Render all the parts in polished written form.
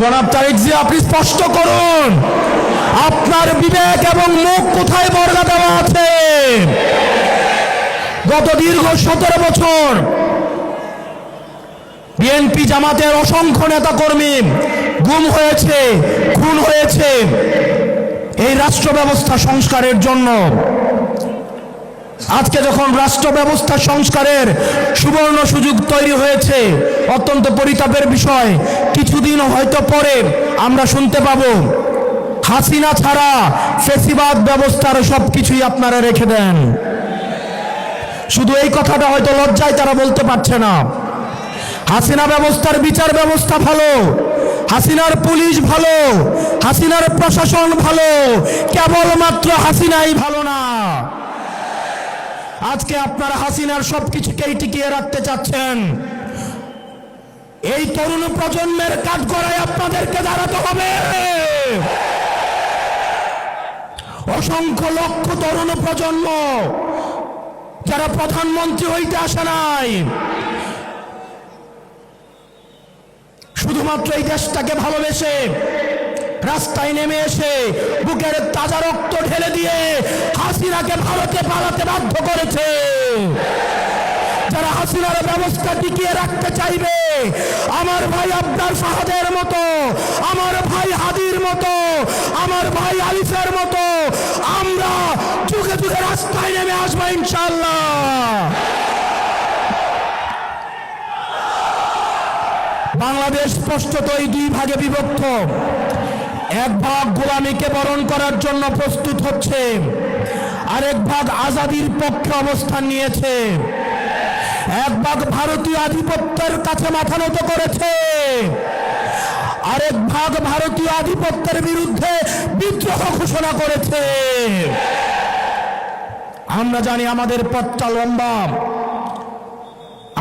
জনাব তারেক জিয়া, আপনি স্পষ্ট করুন আপনার বিবেক এবং মুখ কোথায় বর্গা দেওয়া আছে? গত দীর্ঘ 17 বছর বিএনপি জামাতের অসংখ্য নেতা কর্মী গুম হয়েছে, খুন হয়েছে এই রাষ্ট্র ব্যবস্থা সংস্কারের জন্য। আজকে যখন রাষ্ট্র ব্যবস্থা সংস্কারের সুবর্ণ সুযোগ তৈরি হয়েছে, অত্যন্ত পরিতাপের বিষয়, কিছুদিন হয়তো পরে আমরা শুনতে পাবো হাসিনা ছাড়া ফ্যাসিবাদ ব্যবস্থার সবকিছুই আপনারা রেখে দেন। শুধু এই কথাটা হয়তো লজ্জায় তারা বলতে পারছে না। হাসিনা ব্যবস্থার বিচার ব্যবস্থা ভালো, হাসিনার পুলিশ ভালো, হাসিনার প্রশাসন ভালো, কেবলমাত্র হাসিনাই ভালো না। আজকে আপনারা হাসিনার সবকিছুকেই টিকিয়ে রাখতে চাচ্ছেন। এই তরুণ প্রজন্মের কাঠগড়ায় আপনাদেরকে দাঁড়াতে হবে। অসংখ্য লক্ষ তরুণ প্রজন্ম যারা প্রধানমন্ত্রী হইতে আসে নাই, শুধুমাত্র এই দেশটাকে ভালোবেসে রাস্তায় নেমে এসে বুকের তাজা রক্ত ঢেলে দিয়ে হাসিনাকে ভারতে পালাতে বাধ্য করেছে। যারা হাসিনার ব্যবস্থা টিকিয়ে রাখতে চাইবে, আমার ভাই আব্দার ফাহাদের মতো, আমার ভাই হাদির মতো, আমার ভাই আলিফের মতো আমরা যুগে যুগে রাস্তায় নেমে আসবো ইনশাআল্লাহ। বাংলাদেশ স্পষ্টতই দুই ভাগে বিভক্ত। এক ভাগ গোলামীকে বরণ করার জন্য প্রস্তুত হচ্ছে, আরেক ভাগ আজাদির পক্ষে অবস্থান নিয়েছে। এক ভাগ ভারতীয় আধিপত্যের কাছে মাথা নত করেছে, আরেক ভাগ ভারতীয় আধিপত্যের বিরুদ্ধে বিদ্রোহ ঘোষণা করেছে। আমরা জানি আমাদের পথটা লম্বা,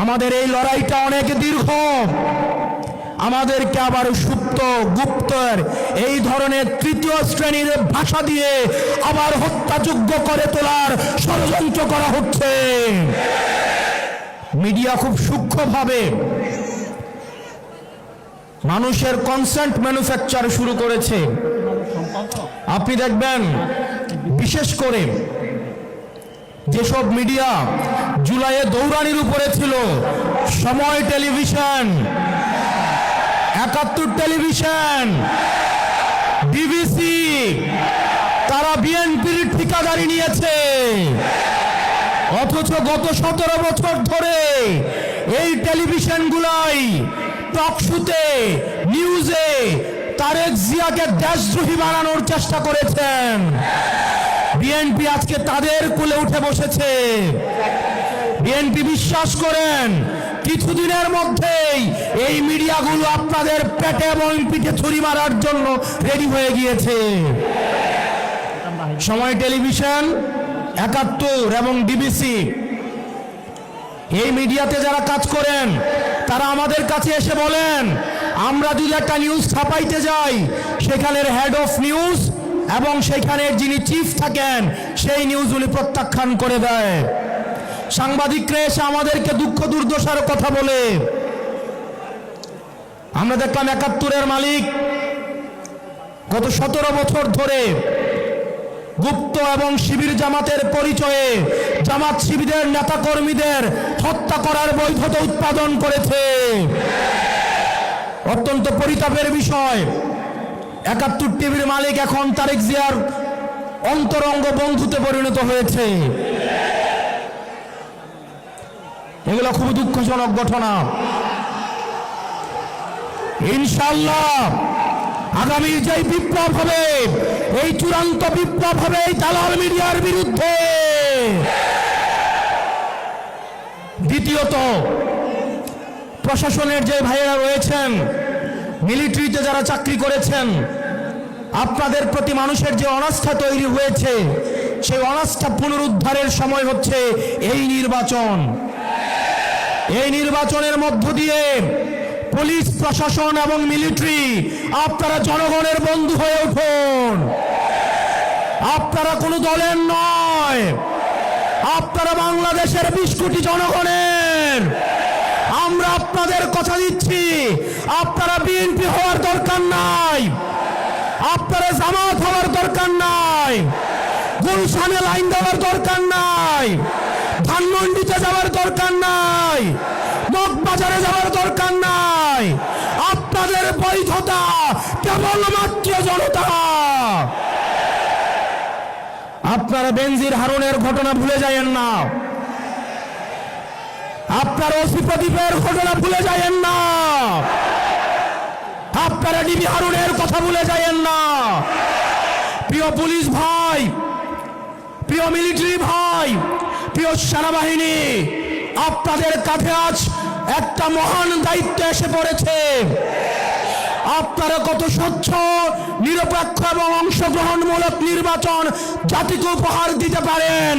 আমাদের এই লড়াইটা অনেক দীর্ঘ। আমাদেরকে আবার সুপ্ত গুপ্তর এই ধরনের তৃতীয় শ্রেণীর ভাষা দিয়ে আবার হত্যাযোগ্য করে তোলার ষড়যন্ত্র করা হচ্ছে। মিডিয়া খুব সূক্ষ্মভাবে মানুষের কনসেন্ট ম্যানুফ্যাকচার শুরু করেছে। আপনি দেখবেন বিশেষ করে যেসব মিডিয়া জুলাইয়ে দৌড়ানির উপরে ছিল, সময় টেলিভিশন, 71 টেলিভিশন, বিবিসি, তারা বিএনপির ঠিকাদারি নিয়েছে। অথচ গত 17 বছর ধরে এই টেলিভিশনগুলাই টকশোতে, নিউজে তারেক জিয়াকে দেশদ্রোহী বানানোর চেষ্টা করেছেন। বিএনপি আজকে তাদের কোলে উঠে বসেছে। বিএনপি বিশ্বাস করেন কিছুদিনের মধ্যেই এই মিডিয়াগুলো আপনাদের পেটে এবং পিঠে ছুরি মারার জন্য রেডি হয়ে গিয়েছে। সময় টেলিভিশন, 71 এবং বিবিসি, এই মিডিয়াতে যারা কাজ করেন তারা আমাদের কাছে এসে বলেন, আমরা যদি একটা নিউজ ছাপাইতে যাই, সেখানের হেড অফ নিউজ এবং সেখানের যিনি চিফ থাকেন সেই নিউজগুলি প্রত্যাখ্যান করে দেয়। সাংবাদিকরা এসে আমাদেরকে দুঃখ দুর্দশার কথা বলে। আমরা দেখলাম 71-এর মালিক গত 17 বছর ধরে গুপ্ত এবং শিবির জামাতের পরিচয়ে জামাত শিবিরের নেতা কর্মীদের হত্যা করার বৈধতা উৎপাদন করেছে। অত্যন্ত পরিতাপের বিষয়, 71 টিভির মালিক এখন তারেক জিয়ার অন্তরঙ্গ বন্ধুতে পরিণত হয়েছে। এগুলো খুব দুঃখজনক ঘটনা। ইনশাআল্লাহ আগামী যে বিপ্লব হবে, এই চূড়ান্ত বিপ্লব হবে এই দালাল মিডিয়ার বিরুদ্ধে। দ্বিতীয়ত, প্রশাসনের যে ভাইয়েরা রয়েছেন, মিলিটারিতে যারা চাকরি করেছেন, আপনাদের প্রতি মানুষের যে অনাস্থা তৈরি হয়েছে, সেই অনাস্থা পুনরুদ্ধারের সময় হচ্ছে এই নির্বাচন। এই নির্বাচনের মধ্য দিয়ে পুলিশ প্রশাসন এবং মিলিটারি আপনারা জনগণের বন্ধু হয়ে উঠুন। আপনারা কোনো দলের নয়, আপনারা বাংলাদেশের 20 কোটি জনগণের। আমরা আপনাদের কথা দিচ্ছি, আপনারা বিএনপি হওয়ার দরকার নাই, আপনারা জামাত হওয়ার দরকার নাই, গুলশানে লাইন দেওয়ার দরকার নাই, ধানমন্ডিতে যাওয়ার দরকার নাই, মগবাজারে যাওয়ার দরকার নাই। আপনাদের বৈধতা কেবলমাত্র জনতা। আপনারা বেনজির হারুনের ঘটনা ভুলে যায়েন না, আপনারা ওসি প্রদীপের ঘটনা ভুলে যায়েন না, আপনারা ডিবি হারুনের কথা ভুলে যায়েন না। প্রিয় পুলিশ ভাই, প্রিয় মিলিটারি ভাই, প্রিয় সেনাবাহিনী, আপনাদের কাঁধে আজ একটা মহান দায়িত্ব এসে পড়েছে। আপনারা কত স্বচ্ছ, নিরপেক্ষ এবং অংশগ্রহণমূলক নির্বাচন জাতিকে উপহার দিতে পারেন,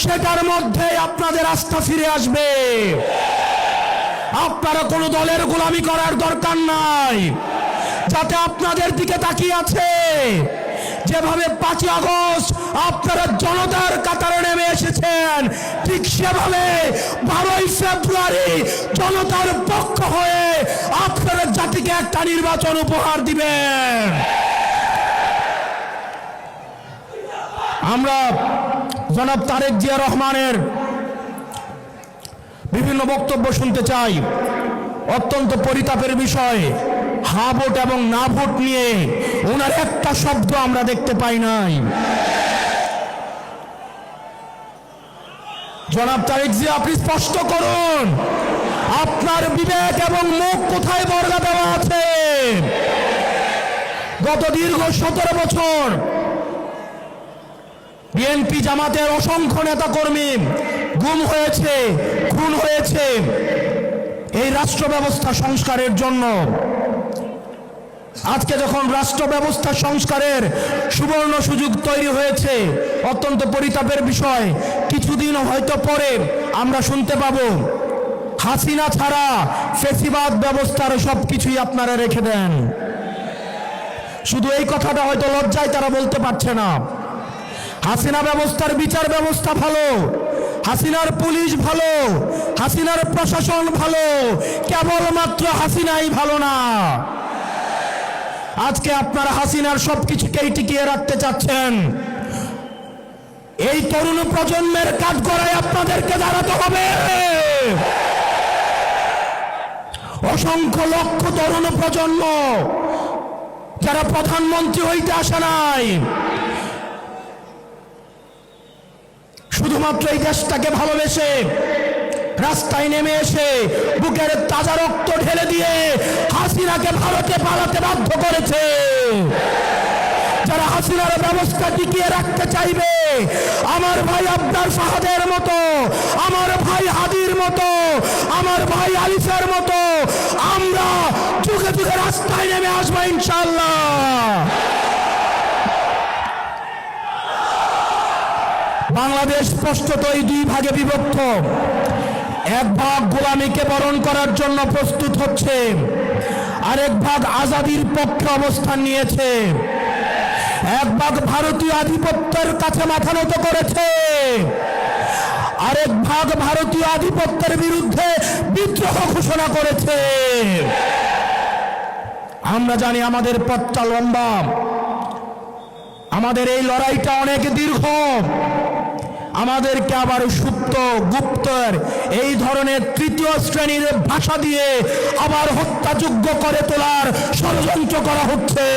সেটার মধ্যে আপনাদের আস্থা ফিরে আসবে। আপনারা কোনো দলের গোলামি করার দরকার নাই। যাতে আপনাদের দিকে তাকিয়ে আছে, যেভাবে 5 আগস্ট আপনারা জনতার কাতারে নেমে এসেছেন, ঠিক সেভাবে 12ই ফেব্রুয়ারি জনতার পক্ষ হয়ে আপনারা জাতিকে একটা নির্বাচন উপহার দিবেন। আমরা জনাব তারেক জিয়া রহমানের বিভিন্ন বক্তব্য শুনতে চাই। অত্যন্ত পরিতাপের বিষয়, হা ভোট এবং না ভোট নিয়ে ওনার একটা শব্দ আমরা দেখতে পাই নাই। জনাব তারেক জিয়া, আপনি স্পষ্ট করুন আপনার বিবেক এবং মুখ কোথায় বর্গা দেওয়া আছে। গত দীর্ঘ 17 বছর বিএনপি জামাতের অসংখ্য নেতা কর্মী গুম হয়েছে, খুন হয়েছে এই রাষ্ট্র ব্যবস্থা সংস্কারের জন্য। আজকে যখন রাষ্ট্র ব্যবস্থা সংস্কারের সুবর্ণ সুযোগ তৈরি হয়েছে, অত্যন্ত পরিতাপের বিষয়, কিছুদিন হয়তো পরে আমরা শুনতে পাবো হাসিনা ছাড়া ফ্যাসিবাদ ব্যবস্থার সবকিছুই আপনারা রেখে দেন। শুধু এই কথাটা হয়তো লজ্জায় তারা বলতে পারছে না। হাসিনা ব্যবস্থার বিচার ব্যবস্থা ভালো, হাসিনার পুলিশ ভালো, হাসিনার প্রশাসন ভালো, কেবলমাত্র হাসিনাই ভালো না। আজকে আপনারা হাসিনার সবকিছুকেই টিকিয়ে রাখতে চাচ্ছেন। এই তরুণ প্রজন্মের কাঠগড়ায় আপনাদেরকে দাঁড়াতে হবে। অসংখ্য লক্ষ তরুণ প্রজন্ম যারা প্রধানমন্ত্রী হইতে আসে নাই, শুধুমাত্র এই দেশটাকে ভালোবেসে রাস্তায় নেমে এসে বুকের তাজা রক্ত ঢেলে দিয়ে হাসিনাকে ভারতে পালাতে বাধ্য করেছে। যারা হাসিনার ব্যবস্থা টিকিয়ে রাখতে চাইবে, আমার ভাই আব্দার ফাহাদের মতো, আমার ভাই হাদির মতো, আমার ভাই আলিফের মতো আমরা যুগে যুগে রাস্তায় নেমে আসবো ইনশাআল্লাহ। বাংলাদেশ স্পষ্টতই 2 ভাগে বিভক্ত। এক ভাগ গোলামীকে বরণ করার জন্য প্রস্তুত হচ্ছে, আরেক ভাগ আজাদির পক্ষে অবস্থান নিয়েছে। এক ভাগ ভারতীয় আধিপত্যের কাছে মাথা নত করেছে, আরেক ভাগ ভারতীয় আধিপত্যের বিরুদ্ধে বিদ্রোহ ঘোষণা করেছে। আমরা জানি আমাদের পথটা লম্বা, আমাদের এই লড়াইটা অনেক দীর্ঘ। আমাদেরকে আবার সুপ্ত গুপ্তর এই ধরনের 3য় শ্রেণীর ভাষা দিয়ে আবার হত্যাযোগ্য করে তোলার ষড়যন্ত্র করা হচ্ছে।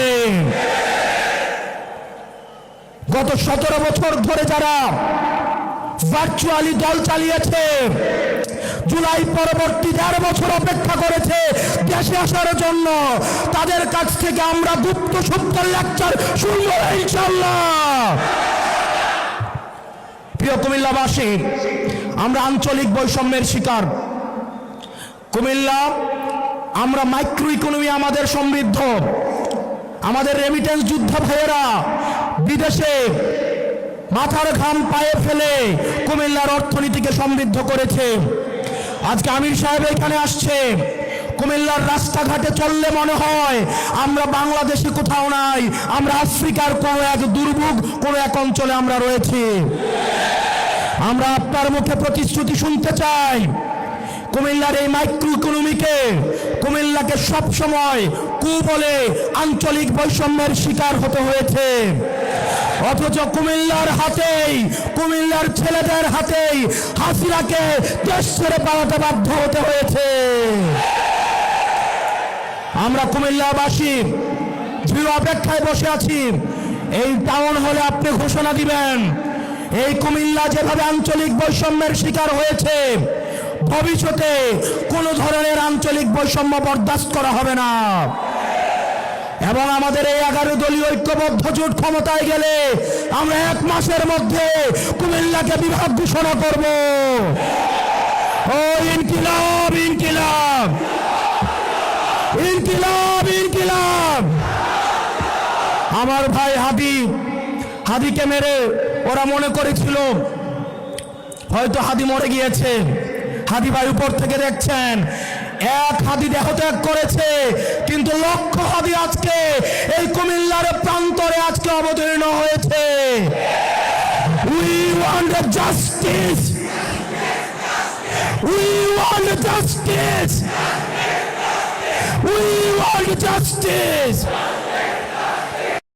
গত 17 বছর ধরে যারা ভার্চুয়ালি দল চালিয়েছে, জুলাই পরবর্তী 1.5 বছর অপেক্ষা করেছে দেশে আসার জন্য, তাদের কাছ থেকে আমরা গুপ্ত সূত্রের লেকচার শুনবো ইনশাআল্লাহ। প্রিয় কুমিল্লাবাসী, আমরা আঞ্চলিক বৈষম্যের শিকার। কুমিল্লা, আমরা মাইক্রো ইকোনমি আমাদের সমৃদ্ধ। আমাদের রেমিটেন্স যোদ্ধা ভাইয়েরা বিদেশে মাথার ঘাম পায়ে ফেলে কুমিল্লার অর্থনীতিকে সমৃদ্ধ করেছে। আজকে আমির সাহেব এখানে আসছে, কুমিল্লার রাস্তাঘাটে চললে মনে হয় আমরা বাংলাদেশে কোথাও নাই, আমরা আফ্রিকার কোনো এক দুর্ভোগ কোনো এক অঞ্চলে আমরা রয়েছি। আমরা আপনার মুখে প্রতিশ্রুতি শুনতে চাই, কুমিল্লার এই মাইক্রো ইকোনমিকে, কুমিল্লাকে সব সময় বলে আঞ্চলিক বৈষম্যের শিকার হতে হয়েছে। অথচ কুমিল্লার হাতেই, কুমিল্লার ছেলেদের হাতেই হাসিনাকে দেশ ছেড়ে পালাতে বাধ্য হতে হয়েছে। আমরা কুমিল্লাবাসী দৃঢ় অপেক্ষায় বসে আছি, এই টাউন হলে আপনি ঘোষণা দিবেন এই কুমিল্লা যেভাবে আঞ্চলিক বৈষম্যের শিকার হয়েছে, ভবিষ্যতে কোনো ধরনের আঞ্চলিক বৈষম্য বরদাস্ত করা হবে না। এবং আমাদের এই 11 দলীয় ঐক্যবদ্ধ জোট ক্ষমতায় গেলে আমরা 1 মাসের মধ্যে কুমিল্লাকে বিভাগ ঘোষণা করব। ও ইনকিলাব, ইনকিলাব, ইনকিলাব, ইনকিলাব। আমার ভাই হাদিকে মেরে ওরা মনে করেছিল হয়তো হাদি মরে গিয়েছে। হাদি ভাই উপর থেকে দেখছেন 1 হাদি দেহত্যাগ করেছে, কিন্তু লক্ষ হাদি আজকে এই কুমিল্লার প্রান্তরে আজকে অবতীর্ণ হয়েছে। We want justice. We want justice. We want justice.